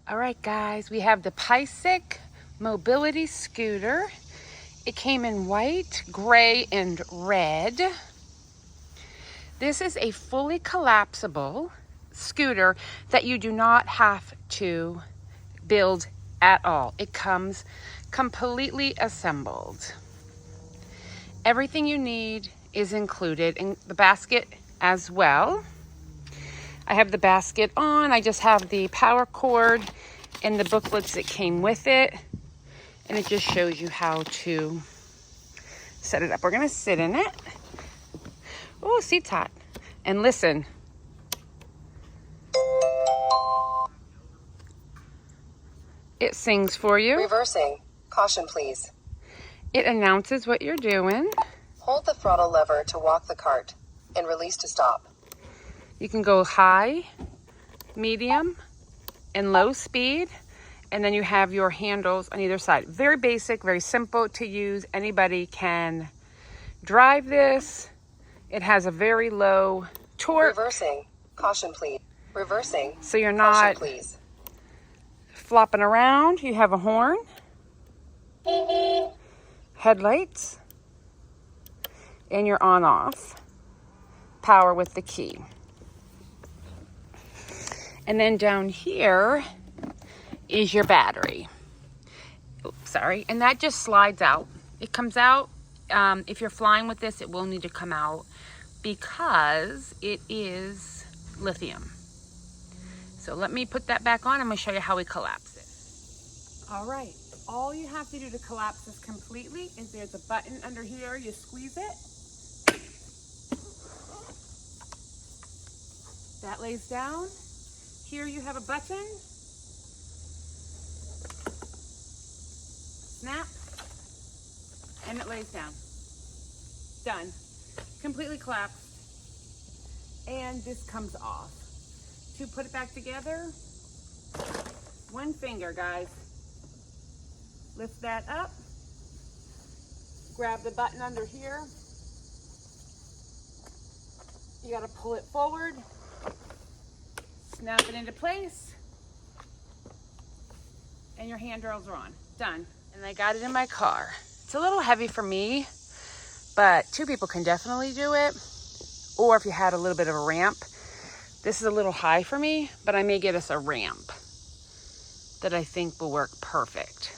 All right, guys, we have the Paiseec mobility scooter. It came in white, gray, and red. This is a fully collapsible scooter that you do not have to build at all. It comes completely assembled. Everything you need is included in the basket as well. I have the basket on. I just have the power cord and the booklets that came with it. And it just shows you how to set it up. We're gonna sit in it. Oh, seat's hot. And listen. It sings for you. Reversing. Caution, please. It announces what you're doing. Hold the throttle lever to walk the cart and release to stop. You can go high, medium, and low speed. And then you have your handles on either side. Very basic, very simple to use. Anybody can drive this. It has a very low torque. Reversing. Caution, please. Reversing. So you're Caution, not please. flopping around. You have a horn. Headlights. And your on-off. Power with the key. And then down here is your battery. Oops, sorry. And that just slides out. It comes out. If you're flying with this, it will need to come out because it is lithium. So let me put that back on. I'm going to show you how we collapse it. All right. All you have to do to collapse this completely is there's a button under here. You squeeze it. That lays down. Here you have a button. Snap. And it lays down. Done. Completely collapsed. And this comes off. To put it back together, one finger, guys. Lift that up. Grab the button under here. You gotta pull it forward. Snap it into place. And your handrails are on. Done. And I got it in my car. It's a little heavy for me, but two people can definitely do it. Or if you had a little bit of a ramp. This is a little high for me, but I may get us a ramp that I think will work perfect.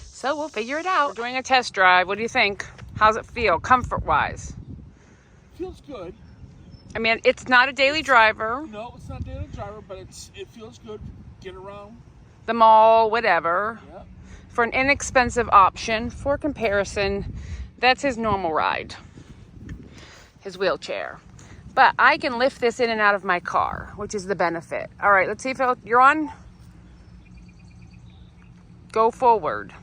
So we'll figure it out. We're doing a test drive. What do you think? How's it feel, comfort-wise? Feels good. I mean, it's not a daily driver. No, it's not a daily driver, but it feels good. Get around. The mall, whatever. Yeah. For an inexpensive option, for comparison, that's his normal ride. His wheelchair. But I can lift this in and out of my car, which is the benefit. All right, let's see if you're on. Go forward.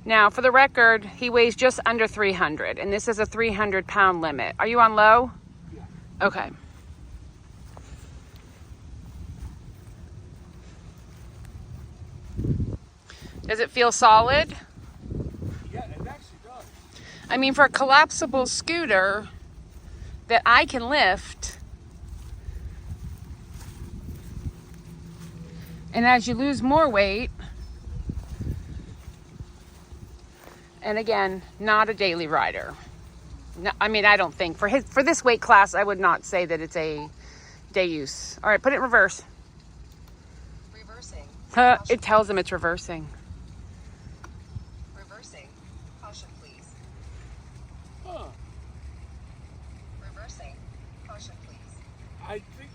Now, for the record, he weighs just under 300, and this is a 300-pound limit. Are you on low? Yeah. Okay. Does it feel solid? Yeah, it actually does. I mean, for a collapsible scooter that I can lift, and as you lose more weight, and again, not a daily rider. No, I mean, I don't think. For this weight class, I would not say that it's a day use. All right, put it in reverse. Reversing. It tells him it's reversing. Reversing. Caution, please. Huh. Reversing. Caution, please. I think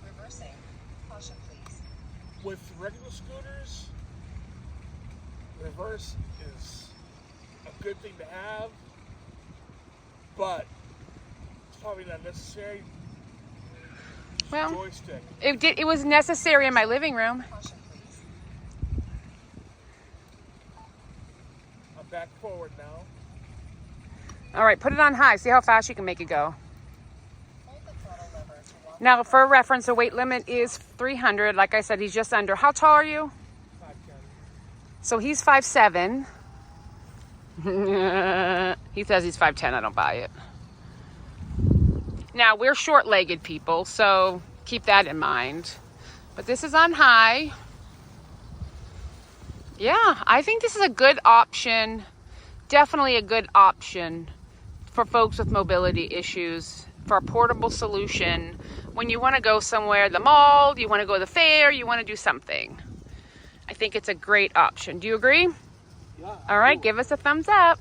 Reversing. Caution, please. with regular scooters, reverse is a good thing to have, but it's probably not necessary. Just Well, joystick. It was necessary in my living room. Caution, please. I'm back forward now. All right, put it on high. See how fast you can make it go. Hold the throttle lever to walk. Now, for reference, the weight limit is 300. Like I said, he's just under. How tall are you? 5'10". So he's 5'7". He says he's 5'10". I don't buy it. Now, we're short-legged people, so keep that in mind. But this is on high. Yeah, I think this is a good option. Definitely a good option for folks with mobility issues, for a portable solution when you want to go somewhere, the mall, you want to go to the fair, you want to do something. I think it's a great option. Do you agree? Yeah. All right, give us a thumbs up.